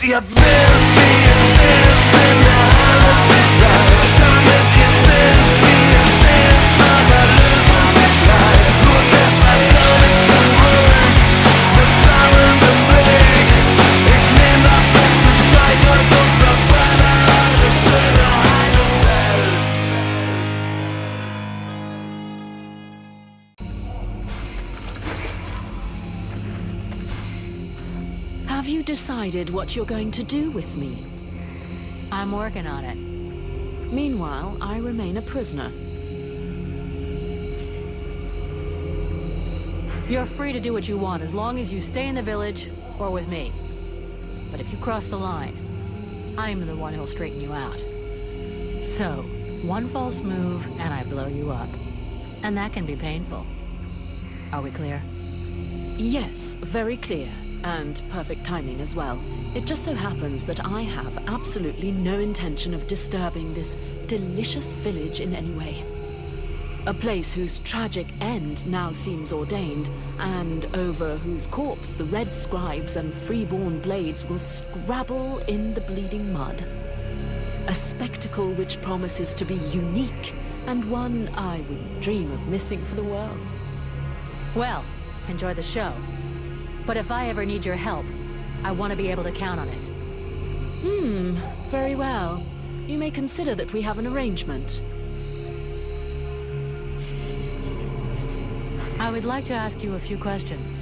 your best, be assist in the habits inside. Done as your best, be assist, aber Lösung verschleißt. Nur deshalb glaub ich zum Glück, mit zahlendem Blick. Ich nehm das letzte Streichholz und verbrenne alle schöne heile Welt. Have you decided what you're going to do with me? I'm working on it. Meanwhile, I remain a prisoner. You're free to do what you want as long as you stay in the village or with me. But if you cross the line, I'm the one who'll straighten you out. So, one false move and I blow you up. And that can be painful. Are we clear? Yes, very clear. And perfect timing as well. It just so happens that I have absolutely no intention of disturbing this delicious village in any way. A place whose tragic end now seems ordained, and over whose corpse the red scribes and freeborn blades will scrabble in the bleeding mud. A spectacle which promises to be unique, and one I wouldn't dream of missing for the world. Well, enjoy the show. But if I ever need your help, I want to be able to count on it. Very well. You may consider that we have an arrangement. I would like to ask you a few questions.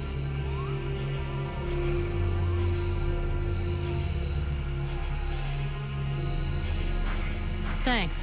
Thanks.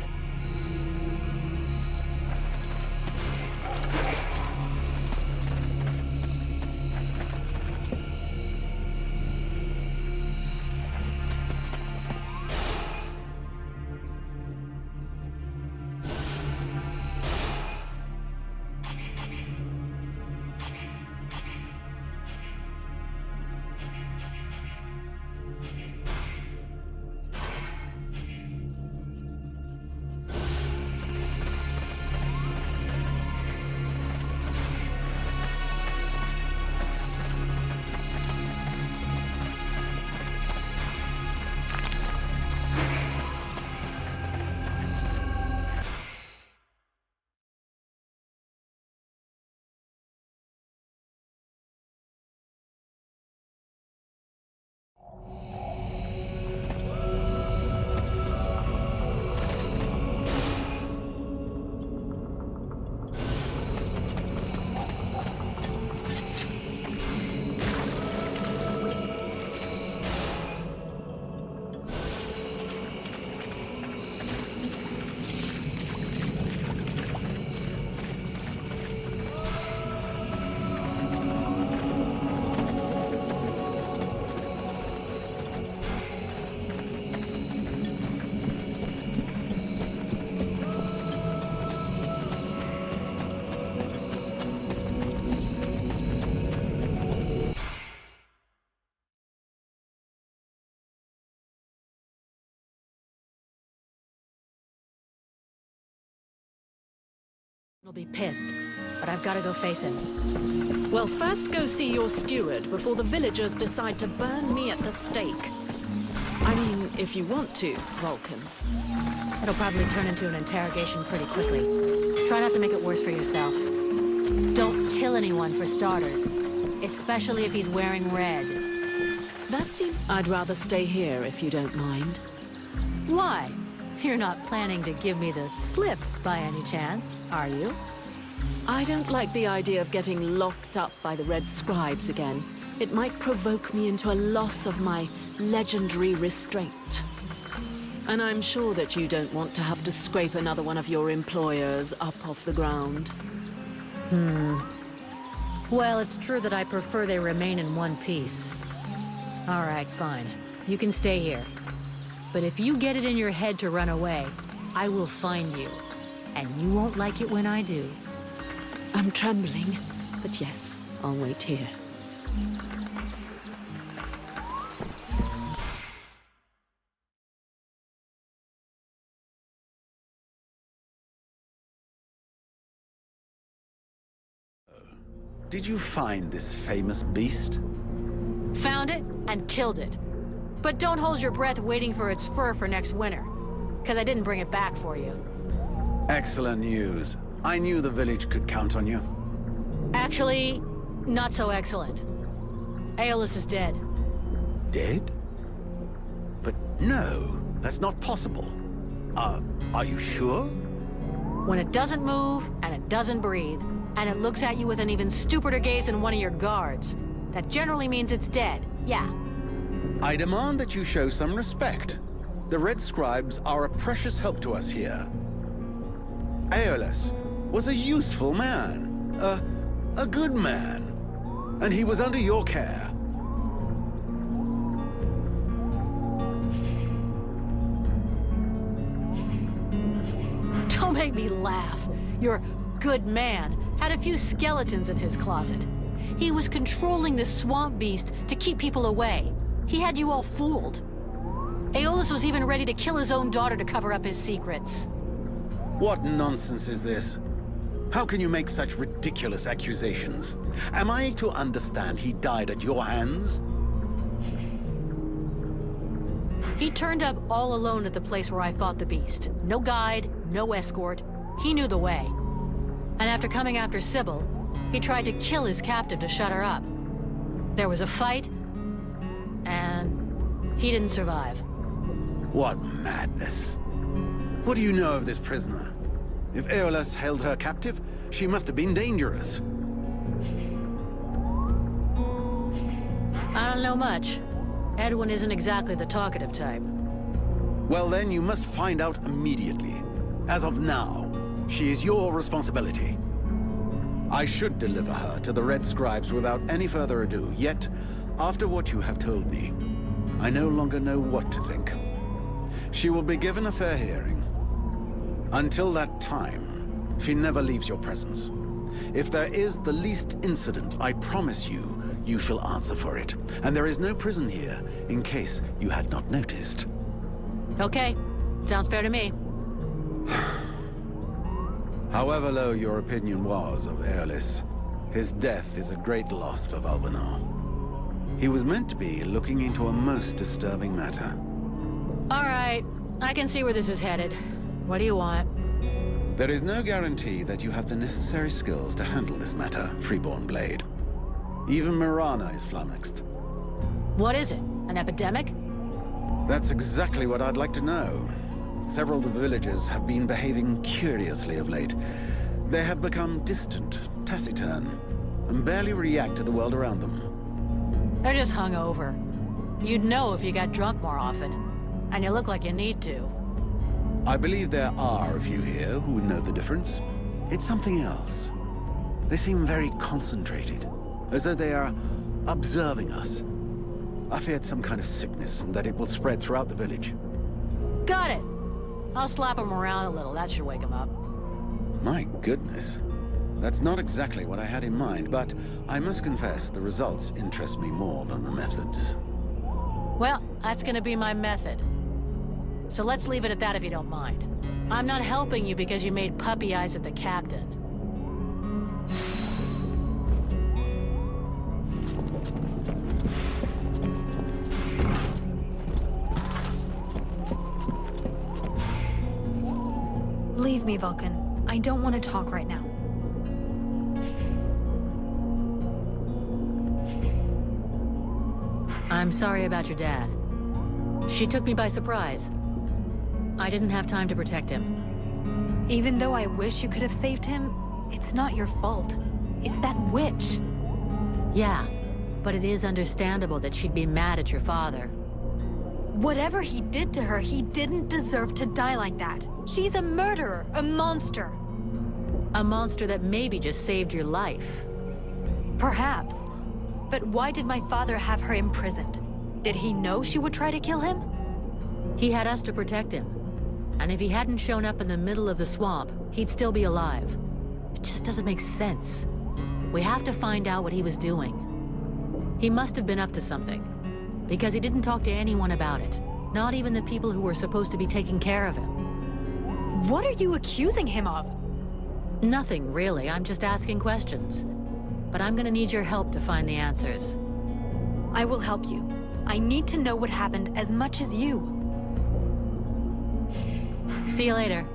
He'll be pissed, but I've got to go face him. Well, first go see your steward before the villagers decide to burn me at the stake. I mean, if you want to, Vulcan. It'll probably turn into an interrogation pretty quickly. Try not to make it worse for yourself. Don't kill anyone for starters, especially if he's wearing red. I'd rather stay here if you don't mind. Why? You're not planning to give me the slip by any chance, are you? I don't like the idea of getting locked up by the red scribes again. It might provoke me into a loss of my legendary restraint. And I'm sure that you don't want to have to scrape another one of your employers up off the ground. Well, it's true that I prefer they remain in one piece. All right, fine. You can stay here. But if you get it in your head to run away, I will find you. And you won't like it when I do. I'm trembling, but yes, I'll wait here. Did you find this famous beast? Found it and killed it. But don't hold your breath waiting for its fur for next winter. Because I didn't bring it back for you. Excellent news. I knew the village could count on you. Actually, not so excellent. Aeolus is dead. Dead? But no, that's not possible. Are you sure? When it doesn't move, and it doesn't breathe, and it looks at you with an even stupider gaze than one of your guards, that generally means it's dead, yeah. I demand that you show some respect. The Red Scribes are a precious help to us here. Aeolus was a useful man, a good man, and he was under your care. Don't make me laugh. Your good man had a few skeletons in his closet. He was controlling this swamp beast to keep people away. He had you all fooled. Aeolus was even ready to kill his own daughter to cover up his secrets. What nonsense is this? How can you make such ridiculous accusations? Am I to understand he died at your hands? He turned up all alone at the place where I fought the beast. No guide, no escort. He knew the way. And after coming after Sybil, he tried to kill his captive to shut her up. There was a fight, and he didn't survive. What madness. What do you know of this prisoner? If Aeolus held her captive, she must have been dangerous. I don't know much. Edwin isn't exactly the talkative type. Well then, you must find out immediately. As of now, she is your responsibility. I should deliver her to the Red Scribes without any further ado, yet, after what you have told me, I no longer know what to think. She will be given a fair hearing. Until that time, she never leaves your presence. If there is the least incident, I promise you, you shall answer for it. And there is no prison here, in case you had not noticed. Okay, sounds fair to me. However low your opinion was of Aeolus, his death is a great loss for Valvanor. He was meant to be looking into a most disturbing matter. All right, I can see where this is headed. What do you want? There is no guarantee that you have the necessary skills to handle this matter, Freeborn Blade. Even Mirana is flummoxed. What is it? An epidemic? That's exactly what I'd like to know. Several of the villagers have been behaving curiously of late. They have become distant, taciturn, and barely react to the world around them. They're just hungover. You'd know if you got drunk more often. And you look like you need to. I believe there are a few here who would know the difference. It's something else. They seem very concentrated, as though they are observing us. I feared some kind of sickness and that it will spread throughout the village. Got it. I'll slap him around a little. That should wake him up. My goodness. That's not exactly what I had in mind, but I must confess the results interest me more than the methods. Well, that's gonna be my method. So let's leave it at that if you don't mind. I'm not helping you because you made puppy eyes at the captain. Leave me, Vulcan. I don't want to talk right now. I'm sorry about your dad. She took me by surprise. I didn't have time to protect him. Even though I wish you could have saved him, it's not your fault. It's that witch. Yeah, but it is understandable that she'd be mad at your father. Whatever he did to her, he didn't deserve to die like that. She's a murderer, a monster. A monster that maybe just saved your life. Perhaps. But why did my father have her imprisoned? Did he know she would try to kill him? He had us to protect him. And if he hadn't shown up in the middle of the swamp, he'd still be alive. It just doesn't make sense. We have to find out what he was doing. He must have been up to something. Because he didn't talk to anyone about it. Not even the people who were supposed to be taking care of him. What are you accusing him of? Nothing, really. I'm just asking questions. But I'm gonna need your help to find the answers. I will help you. I need to know what happened as much as you. See you later.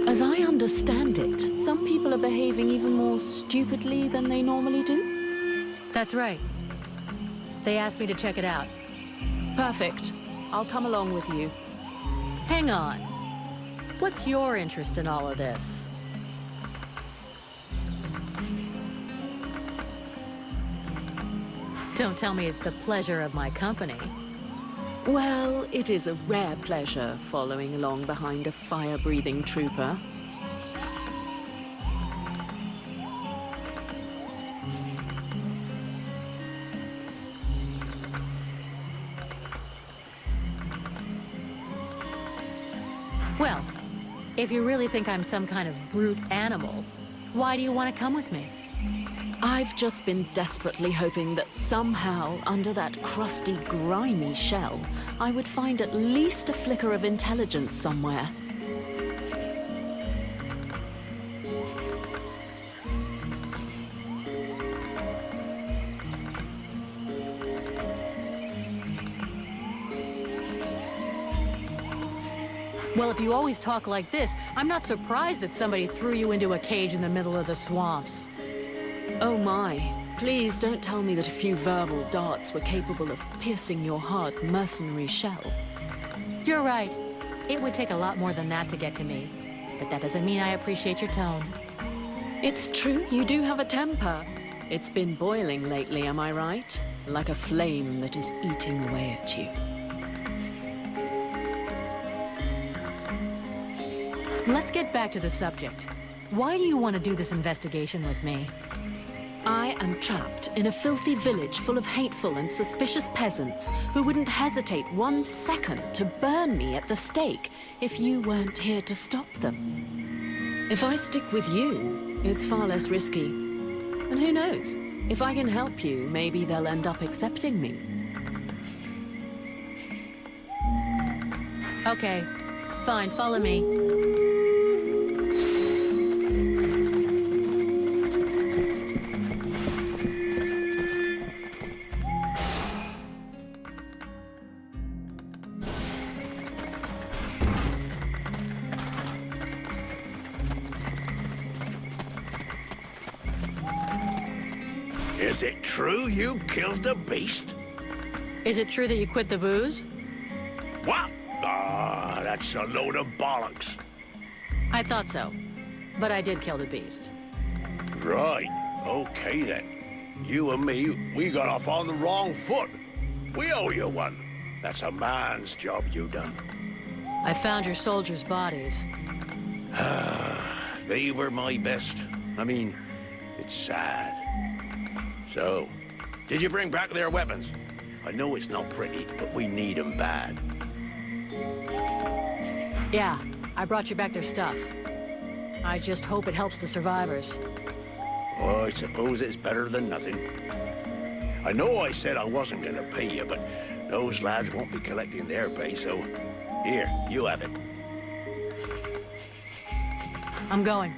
As I understand it, some people are behaving even more stupidly than they normally do. That's right. They asked me to check it out. Perfect. I'll come along with you. Hang on. What's your interest in all of this? Don't tell me it's the pleasure of my company. Well, it is a rare pleasure following along behind a fire-breathing trooper. Well, if you really think I'm some kind of brute animal, why do you want to come with me? I've just been desperately hoping that somehow, under that crusty, grimy shell, I would find at least a flicker of intelligence somewhere. Well, if you always talk like this, I'm not surprised that somebody threw you into a cage in the middle of the swamps. Oh my. Please don't tell me that a few verbal darts were capable of piercing your hard mercenary shell. You're right. It would take a lot more than that to get to me. But that doesn't mean I appreciate your tone. It's true, you do have a temper. It's been boiling lately, am I right? Like a flame that is eating away at you. Let's get back to the subject. Why do you want to do this investigation with me? I am trapped in a filthy village full of hateful and suspicious peasants who wouldn't hesitate 1 second to burn me at the stake if you weren't here to stop them. If I stick with you, it's far less risky. And who knows, if I can help you, maybe they'll end up accepting me. Okay, fine, follow me. Is it true you killed the beast? Is it true that you quit the booze? What? Ah, that's a load of bollocks. I thought so. But I did kill the beast. Right. Okay, then. You and me, we got off on the wrong foot. We owe you one. That's a man's job you done. I found your soldiers' bodies. They were my best. I mean, it's sad. So, did you bring back their weapons? I know it's not pretty, but we need them bad. Yeah, I brought you back their stuff. I just hope it helps the survivors. Oh, I suppose it's better than nothing. I know I said I wasn't going to pay you, but those lads won't be collecting their pay, so here, you have it. I'm going.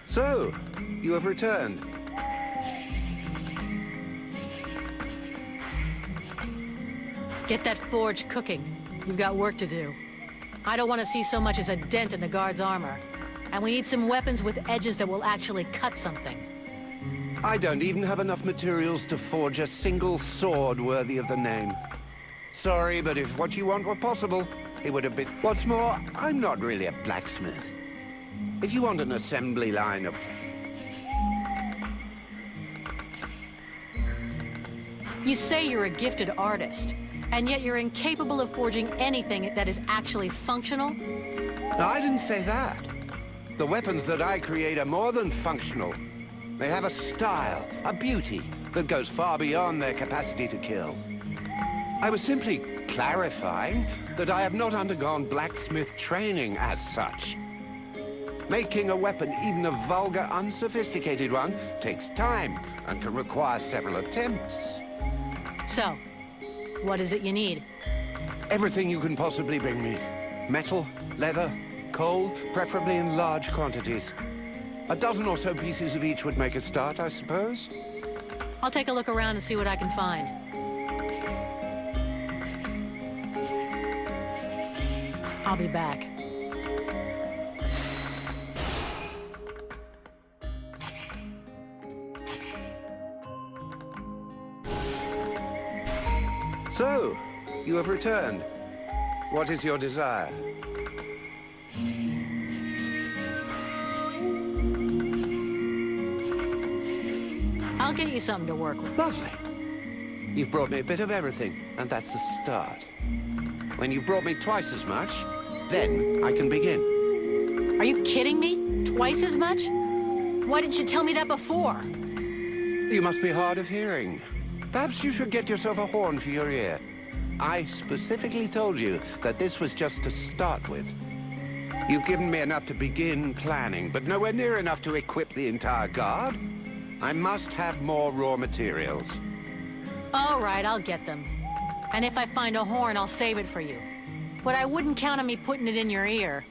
So, you have returned. Get that forge cooking. You've got work to do. I don't want to see so much as a dent in the guard's armor. And we need some weapons with edges that will actually cut something. I don't even have enough materials to forge a single sword worthy of the name. Sorry, but if what you want were possible, it would have been... What's more, I'm not really a blacksmith. If you want an assembly line of... You say you're a gifted artist, and yet you're incapable of forging anything that is actually functional? No, I didn't say that. The weapons that I create are more than functional. They have a style, a beauty, that goes far beyond their capacity to kill. I was simply clarifying that I have not undergone blacksmith training as such. Making a weapon, even a vulgar, unsophisticated one, takes time and can require several attempts. So, what is it you need? Everything you can possibly bring me. Metal, leather, coal, preferably in large quantities. A dozen or so pieces of each would make a start, I suppose. I'll take a look around and see what I can find. I'll be back. So, you have returned. What is your desire? I'll get you something to work with. Lovely. You've brought me a bit of everything, and that's the start. When you've brought me twice as much, then I can begin. Are you kidding me? Twice as much? Why didn't you tell me that before? You must be hard of hearing. Perhaps you should get yourself a horn for your ear. I specifically told you that this was just to start with. You've given me enough to begin planning, but nowhere near enough to equip the entire guard. I must have more raw materials. All right, I'll get them. And if I find a horn, I'll save it for you. But I wouldn't count on me putting it in your ear.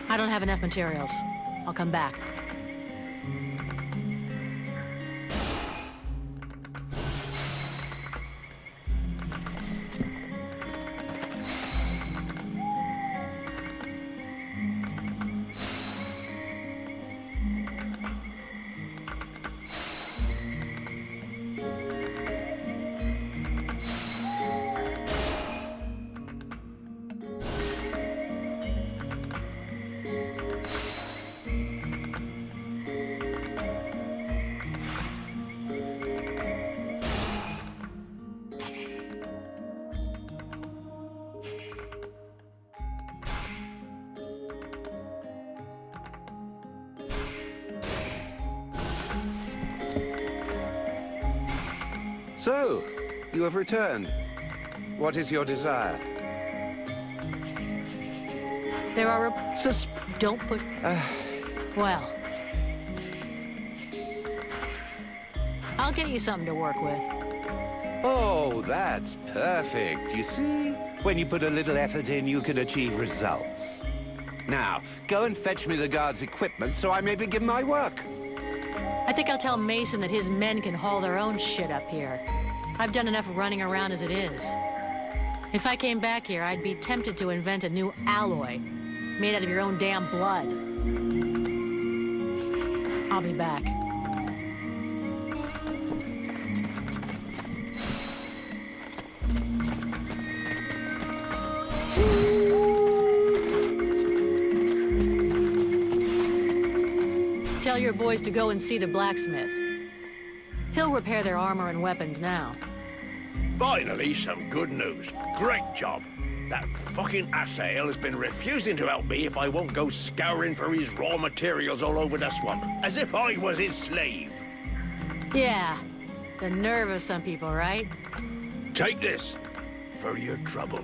I don't have enough materials. I'll come back. So, you have returned. What is your desire? There are Don't push... Well... I'll get you something to work with. Oh, that's perfect. You see? When you put a little effort in, you can achieve results. Now, go and fetch me the guard's equipment so I may begin my work. I think I'll tell Mason that his men can haul their own shit up here. I've done enough running around as it is. If I came back here, I'd be tempted to invent a new alloy, made out of your own damn blood. I'll be back. Tell your boys to go and see the blacksmith. He'll repair their armor and weapons now. Finally, some good news. Great job. That fucking asshole has been refusing to help me if I won't go scouring for his raw materials all over the swamp, as if I was his slave. Yeah, the nerve of some people, right? Take this. for your trouble.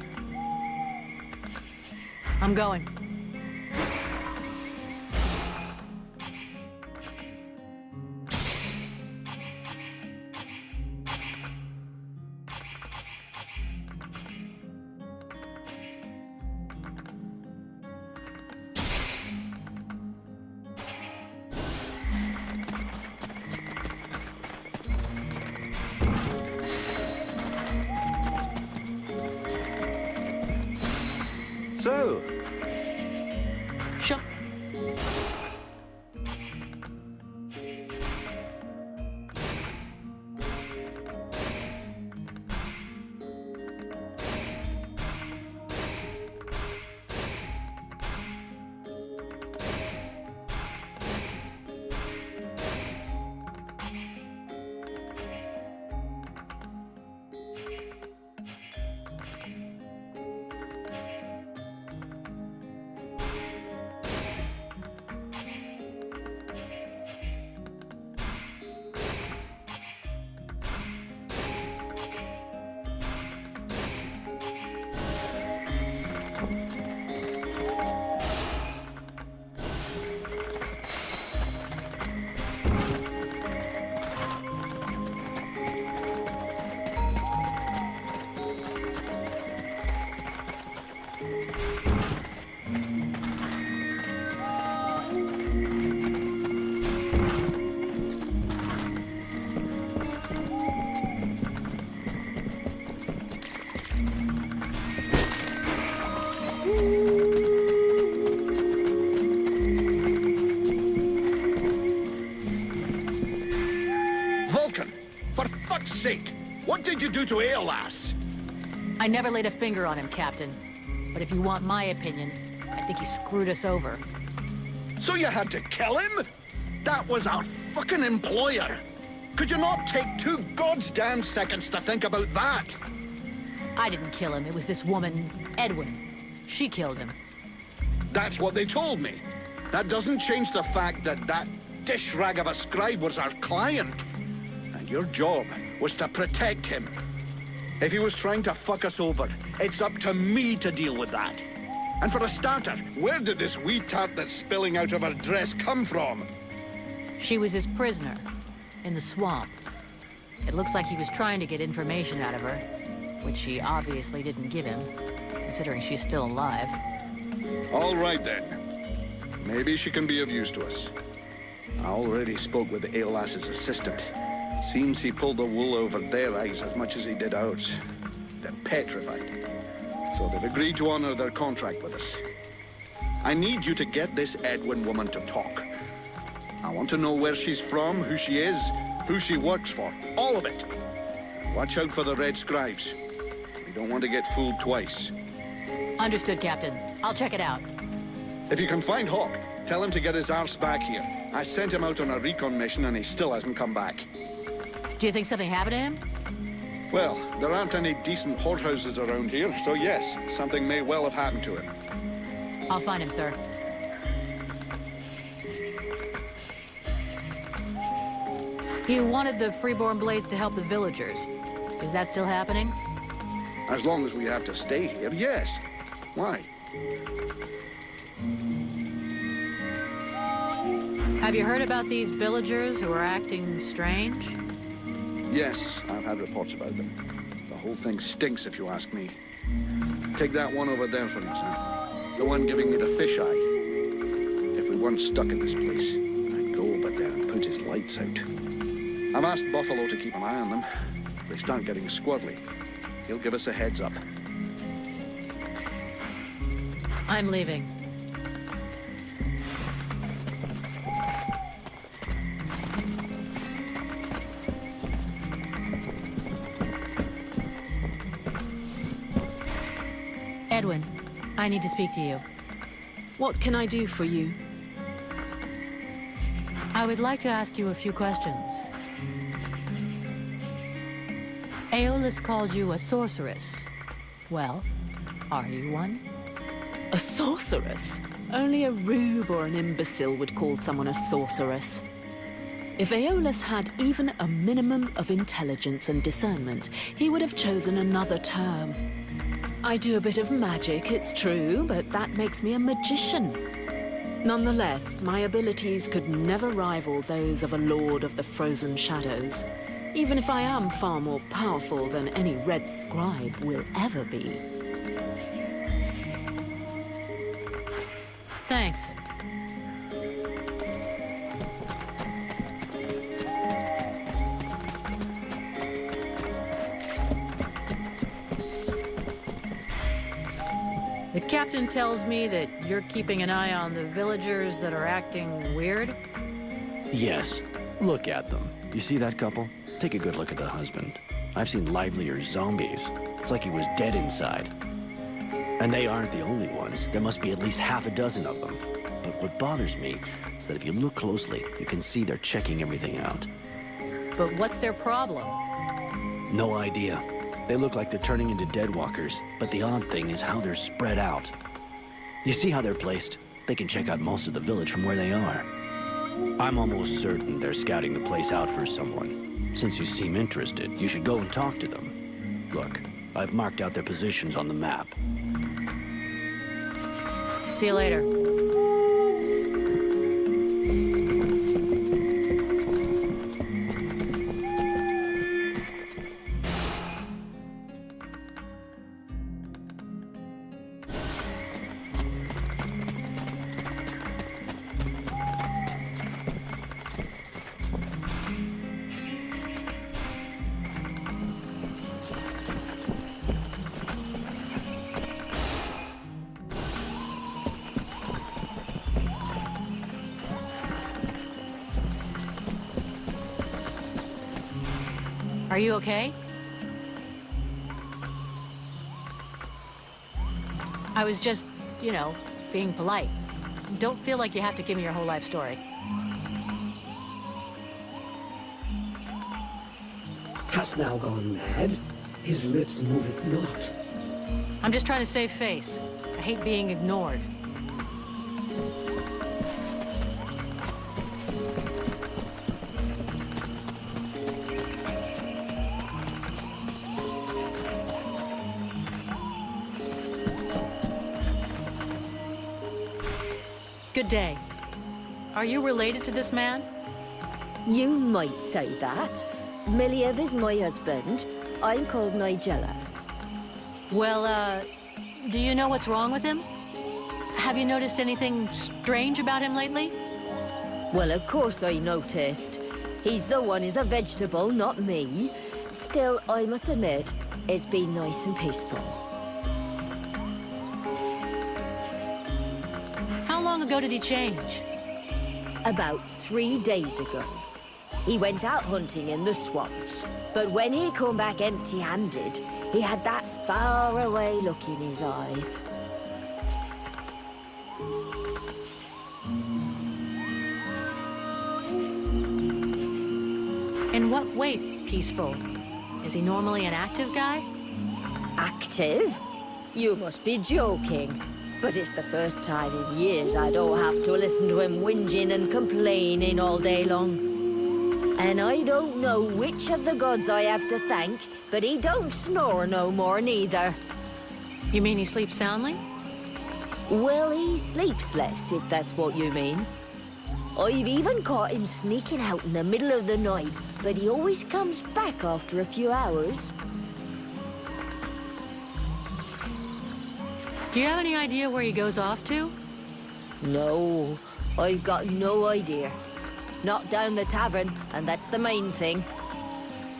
I'm going. So, Sure. For fuck's sake! What did you do to Eolas? I never laid a finger on him, Captain. But if you want my opinion, I think he screwed us over. So you had to kill him? That was our fucking employer. Could you not take 2 goddamn seconds to think about that? I didn't kill him. It was this woman, Edwin. She killed him. That's what they told me. That doesn't change the fact that that dish rag of a scribe was our client. And your job was to protect him. If he was trying to fuck us over, it's up to me to deal with that. And for a starter, where did this wee tart that's spilling out of her dress come from? She was his prisoner, in the swamp. It looks like he was trying to get information out of her, which she obviously didn't give him, considering she's still alive. All right, then. Maybe she can be of use to us. I already spoke with Eolas's assistant. Seems he pulled the wool over their eyes as much as he did ours. They're petrified. So they've agreed to honor their contract with us. I need you to get this Edwin woman to talk. I want to know where she's from, who she is, who she works for. All of it. Watch out for the red scribes. We don't want to get fooled twice. Understood, Captain. I'll check it out. If you can find Hawk, tell him to get his arse back here. I sent him out on a recon mission and he still hasn't come back. Do you think something happened to him? Well, there aren't any decent whorehouses around here, so yes, something may well have happened to him. I'll find him, sir. He wanted the Freeborn Blades to help the villagers. Is that still happening? As long as we have to stay here, yes. Why? Have you heard about these villagers who are acting strange? Yes, I've had reports about them. The whole thing stinks, if you ask me. Take that one over there, for instance. The one giving me the fisheye. If we weren't stuck in this place, I'd go over there and put his lights out. I've asked Buffalo to keep an eye on them. If they start getting squaddly, he'll give us a heads up. I'm leaving. Edwin, I need to speak to you. What can I do for you? I would like to ask you a few questions. Aeolus called you a sorceress. Well, are you one? A sorceress? Only a rube or an imbecile would call someone a sorceress. If Aeolus had even a minimum of intelligence and discernment, he would have chosen another term. I do a bit of magic, it's true, but that makes me a magician. Nonetheless, my abilities could never rival those of a lord of the frozen shadows, even if I am far more powerful than any red scribe will ever be. Thanks. The captain tells me that you're keeping an eye on the villagers that are acting weird. Yes. Look at them. You see that couple? Take a good look at the husband. I've seen livelier zombies. It's like he was dead inside. And they aren't the only ones. There must be at least half a dozen of them. But what bothers me is that if you look closely, you can see they're checking everything out. But what's their problem? No idea. They look like they're turning into dead walkers, but the odd thing is how they're spread out. You see how they're placed? They can check out most of the village from where they are. I'm almost certain they're scouting the place out for someone. Since you seem interested, you should go and talk to them. Look, I've marked out their positions on the map. See you later. Are you okay? I was just, being polite. Don't feel like you have to give me your whole life story. Hast thou gone mad? His lips moveth not. I'm just trying to save face. I hate being ignored. Good day. Are you related to this man? You might say that. Miliev is my husband. I'm called Nigella. Well, do you know what's wrong with him? Have you noticed anything strange about him lately? Well, of course I noticed. He's the one who's a vegetable, not me. Still, I must admit, it's been nice and peaceful. How long ago did he change? About 3 days ago. He went out hunting in the swamps, but when he come back empty-handed, he had that far-away look in his eyes. In what way peaceful? Is he normally an active guy? Active? You must be joking. But it's the first time in years I don't have to listen to him whinging and complaining all day long. And I don't know which of the gods I have to thank, but he don't snore no more neither. You mean he sleeps soundly? Well, he sleeps less, if that's what you mean. I've even caught him sneaking out in the middle of the night, but he always comes back after a few hours. Do you have any idea where he goes off to? No, I've got no idea. Not down the tavern, and that's the main thing.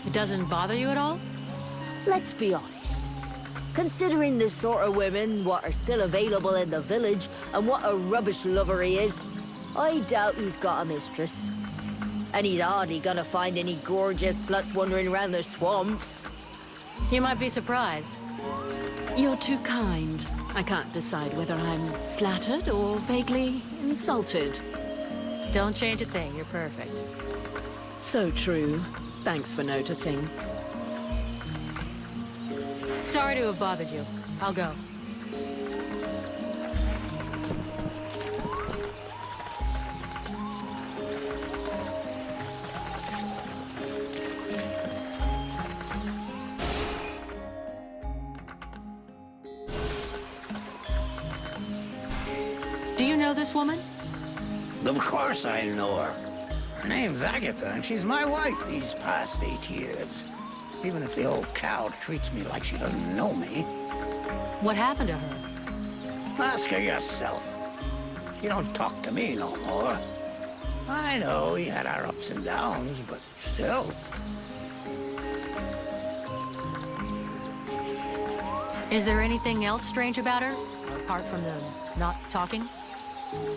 It doesn't bother you at all? Let's be honest. Considering the sort of women what are still available in the village, and what a rubbish lover he is, I doubt he's got a mistress. And he's hardly gonna find any gorgeous sluts wandering around the swamps. You might be surprised. You're too kind. I can't decide whether I'm flattered or vaguely insulted. Don't change a thing, you're perfect. So true. Thanks for noticing. Sorry to have bothered you. I'll go. this woman? Of course I know her. Her name's Agatha, and she's my wife these past 8 years. Even if the old cow treats me like she doesn't know me. What happened to her? Ask her yourself. She don't talk to me no more. I know we had our ups and downs, but still. Is there anything else strange about her, apart from the not talking?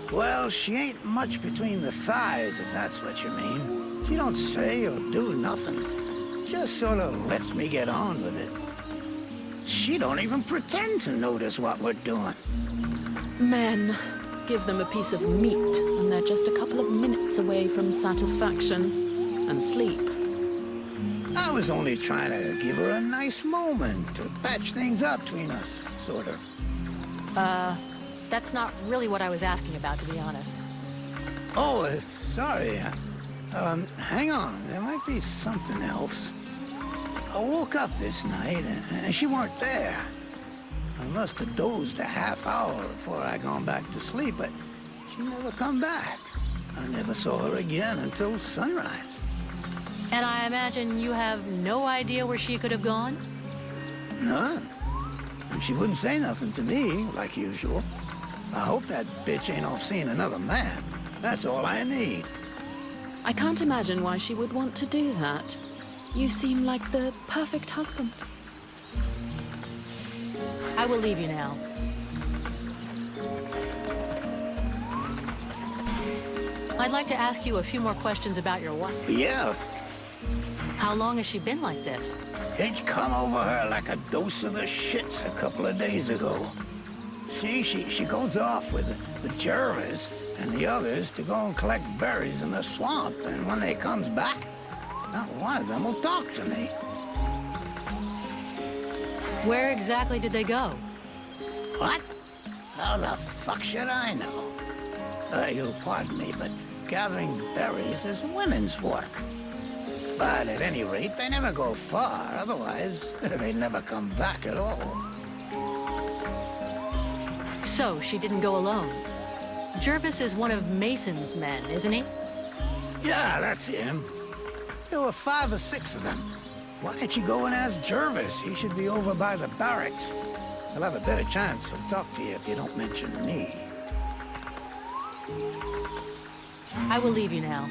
Well, she ain't much between the thighs, if that's what you mean. She don't say or do nothing. Just sort of lets me get on with it. She don't even pretend to notice what we're doing. Men, give them a piece of meat, and they're just a couple of minutes away from satisfaction and sleep. I was only trying to give her a nice moment to patch things up between us, sort of. That's not really what I was asking about, to be honest. Oh, sorry. Hang on. There might be something else. I woke up this night, and she weren't there. I must have dozed a half hour before I gone back to sleep, but she never come back. I never saw her again until sunrise. And I imagine you have no idea where she could have gone? None. And she wouldn't say nothing to me, like usual. I hope that bitch ain't off seeing another man. That's all I need. I can't imagine why she would want to do that. You seem like the perfect husband. I will leave you now. I'd like to ask you a few more questions about your wife. Yeah, How long has she been like this? it come over her like a dose of the shits a couple of days ago. See, she goes off with Jervis and the others to go and collect berries in the swamp, and when they comes back, not one of them will talk to me. Where exactly did they go? What? How the fuck should I know? You'll pardon me, but gathering berries is women's work. But at any rate, they never go far, otherwise they never come back at all. So, she didn't go alone. Jervis is one of Mason's men, isn't he? Yeah, that's him. There were 5 or 6 of them. Why don't you go and ask Jervis? He should be over by the barracks. He'll have a better chance to talk to you if you don't mention me. I will leave you now.